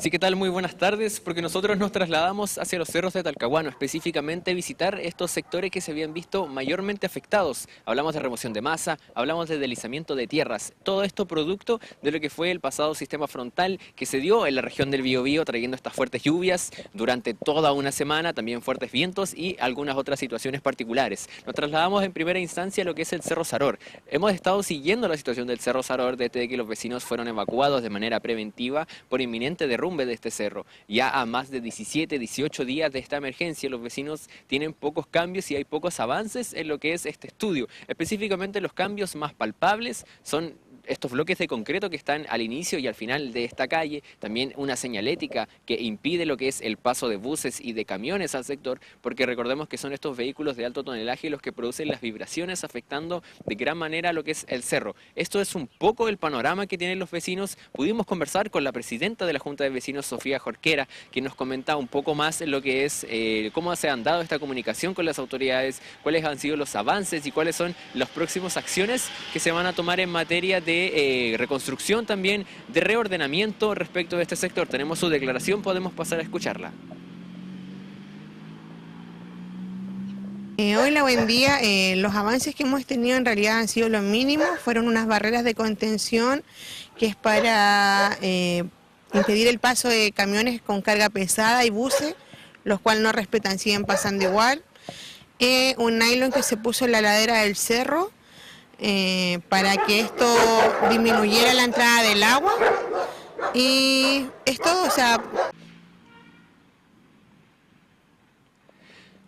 Sí, ¿qué tal? Muy buenas tardes, porque nosotros nos trasladamos hacia los cerros de Talcahuano, específicamente visitar estos sectores que se habían visto mayormente afectados. Hablamos de remoción de masa, hablamos de deslizamiento de tierras, todo esto producto de lo que fue el pasado sistema frontal que se dio en la región del Biobío, trayendo estas fuertes lluvias durante toda una semana, también fuertes vientos y algunas otras situaciones particulares. Nos trasladamos en primera instancia a lo que es el Cerro Saror. Hemos estado siguiendo la situación del Cerro Saror desde que los vecinos fueron evacuados de manera preventiva por inminente derrumbe de este cerro. Ya a más de 17, 18 días de esta emergencia, los vecinos tienen pocos cambios y hay pocos avances en lo que es este estudio. Específicamente los cambios más palpables son estos bloques de concreto que están al inicio y al final de esta calle, también una señalética que impide lo que es el paso de buses y de camiones al sector, porque recordemos que son estos vehículos de alto tonelaje los que producen las vibraciones afectando de gran manera lo que es el cerro. Esto es un poco el panorama que tienen los vecinos. Pudimos conversar con la presidenta de la Junta de Vecinos, Sofía Jorquera, que nos comenta un poco más lo que es cómo se han dado esta comunicación con las autoridades, cuáles han sido los avances y cuáles son las próximas acciones que se van a tomar en materia de reconstrucción, también de reordenamiento respecto de este sector. Tenemos su declaración, podemos pasar a escucharla. Hola, buen día. Los avances que hemos tenido en realidad han sido los mínimos, fueron unas barreras de contención que es para impedir el paso de camiones con carga pesada y buses, los cuales no respetan, siguen pasando igual. Un nylon que se puso en la ladera del cerro, para que esto disminuyera la entrada del agua, y es todo, o sea.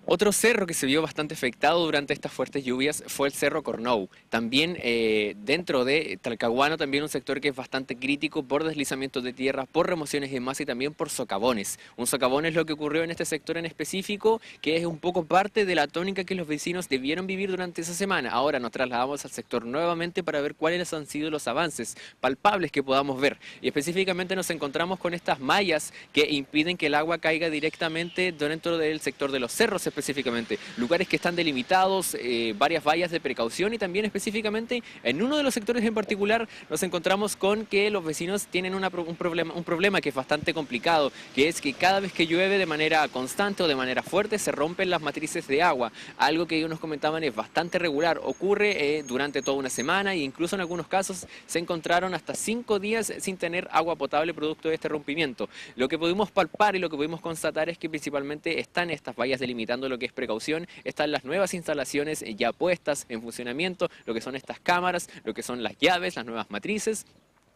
Otro cerro que se vio bastante afectado durante estas fuertes lluvias fue el Cerro Cornou. También dentro de Talcahuano, también un sector que es bastante crítico por deslizamientos de tierra, por remociones de masa y también por socavones. Un socavón es lo que ocurrió en este sector en específico, que es un poco parte de la tónica que los vecinos debieron vivir durante esa semana. Ahora nos trasladamos al sector nuevamente para ver cuáles han sido los avances palpables que podamos ver. Y específicamente nos encontramos con estas mallas que impiden que el agua caiga directamente dentro del sector de los cerros, específicamente, lugares que están delimitados, varias vallas de precaución, y también específicamente en uno de los sectores en particular nos encontramos con que los vecinos tienen un problema que es bastante complicado, que es que cada vez que llueve de manera constante o de manera fuerte se rompen las matrices de agua, algo que ellos nos comentaban es bastante regular, ocurre durante toda una semana e incluso en algunos casos se encontraron hasta 5 días sin tener agua potable producto de este rompimiento. Lo que pudimos palpar y lo que pudimos constatar es que principalmente están estas vallas delimitando lo que es precaución, están las nuevas instalaciones ya puestas en funcionamiento, lo que son estas cámaras, lo que son las llaves, las nuevas matrices.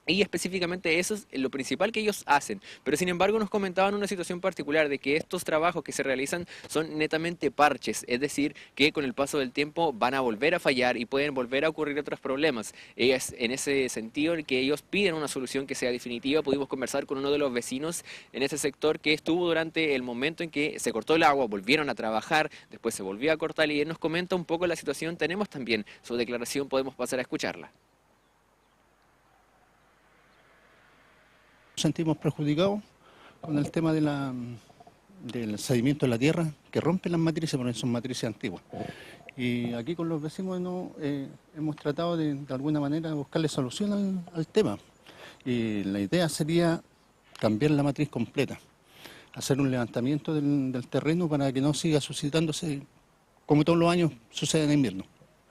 Y específicamente eso es lo principal que ellos hacen. Pero sin embargo nos comentaban una situación particular de que estos trabajos que se realizan son netamente parches, es decir, que con el paso del tiempo van a volver a fallar y pueden volver a ocurrir otros problemas. Es en ese sentido en que ellos piden una solución que sea definitiva. Pudimos conversar con uno de los vecinos en ese sector que estuvo durante el momento en que se cortó el agua, volvieron a trabajar, después se volvió a cortar, y él nos comenta un poco la situación. Tenemos también su declaración, podemos pasar a escucharla. Nos sentimos perjudicados con el tema del sedimento de la tierra que rompe las matrices, porque son matrices antiguas. Y aquí con los vecinos hemos tratado de alguna manera buscarle solución al tema. Y la idea sería cambiar la matriz completa, hacer un levantamiento del terreno para que no siga suscitándose, como todos los años sucede en invierno.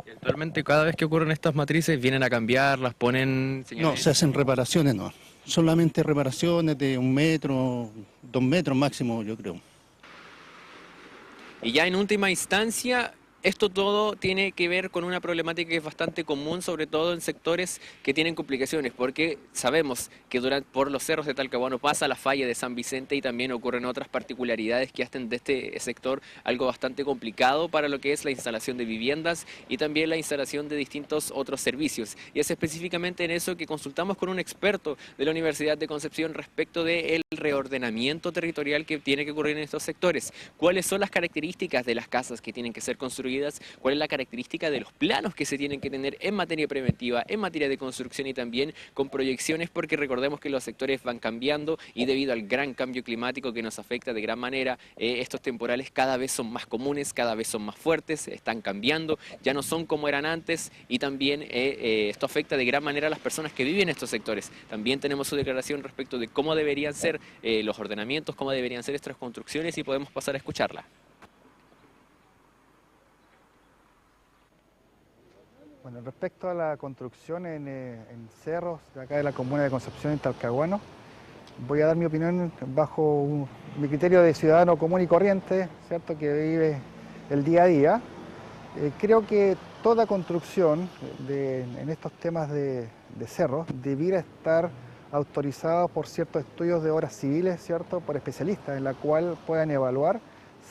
Y actualmente cada vez que ocurren estas matrices vienen a cambiarlas, ponen No, se hacen reparaciones, no. Solamente reparaciones de 1 metro, 2 metros máximo, yo creo. Y ya en última instancia, esto todo tiene que ver con una problemática que es bastante común, sobre todo en sectores que tienen complicaciones, porque sabemos que por los cerros de Talcahuano pasa la falla de San Vicente y también ocurren otras particularidades que hacen de este sector algo bastante complicado para lo que es la instalación de viviendas y también la instalación de distintos otros servicios. Y es específicamente en eso que consultamos con un experto de la Universidad de Concepción respecto del reordenamiento territorial que tiene que ocurrir en estos sectores. ¿Cuáles son las características de las casas que tienen que ser construidas construidas, cuál es la característica de los planos que se tienen que tener en materia preventiva, en materia de construcción y también con proyecciones, porque recordemos que los sectores van cambiando y debido al gran cambio climático que nos afecta de gran manera, estos temporales cada vez son más comunes, cada vez son más fuertes, están cambiando, ya no son como eran antes y también esto afecta de gran manera a las personas que viven en estos sectores. También tenemos su declaración respecto de cómo deberían ser los ordenamientos, cómo deberían ser estas construcciones y podemos pasar a escucharla. Bueno, respecto a la construcción en cerros de acá de la comuna de Concepción, en Talcahuano, voy a dar mi opinión bajo mi criterio de ciudadano común y corriente, ¿cierto?, que vive el día a día. Creo que toda construcción en estos temas de cerros debiera estar autorizada por ciertos estudios de obras civiles, ¿cierto?, por especialistas, en la cual puedan evaluar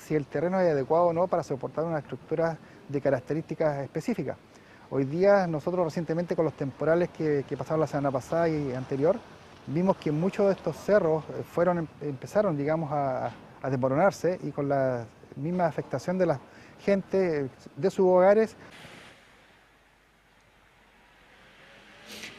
si el terreno es adecuado o no para soportar una estructura de características específicas. Hoy día nosotros recientemente con los temporales que pasaron la semana pasada y anterior, vimos que muchos de estos cerros empezaron, digamos, a desmoronarse y con la misma afectación de la gente de sus hogares.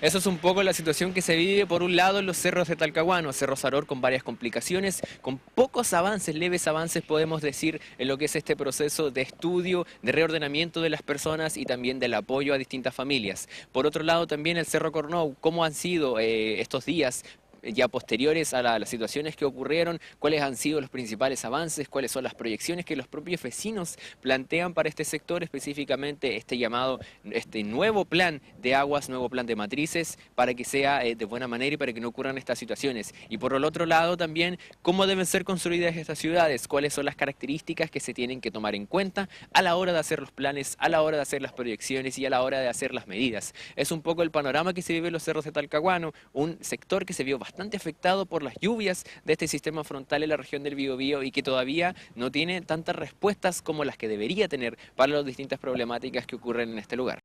Eso es un poco la situación que se vive por un lado en los cerros de Talcahuano, Cerro Saror con varias complicaciones, con pocos avances, leves avances podemos decir en lo que es este proceso de estudio, de reordenamiento de las personas y también del apoyo a distintas familias. Por otro lado también el Cerro Cornou, cómo han sido estos días ya posteriores a las situaciones que ocurrieron, cuáles han sido los principales avances, cuáles son las proyecciones que los propios vecinos plantean para este sector, específicamente este llamado, este nuevo plan de aguas, nuevo plan de matrices, para que sea de buena manera y para que no ocurran estas situaciones. Y por el otro lado también, cómo deben ser construidas estas ciudades, cuáles son las características que se tienen que tomar en cuenta a la hora de hacer los planes, a la hora de hacer las proyecciones y a la hora de hacer las medidas. Es un poco el panorama que se vive en los cerros de Talcahuano, un sector que se vio bastante afectado por las lluvias de este sistema frontal en la región del Biobío y que todavía no tiene tantas respuestas como las que debería tener para las distintas problemáticas que ocurren en este lugar.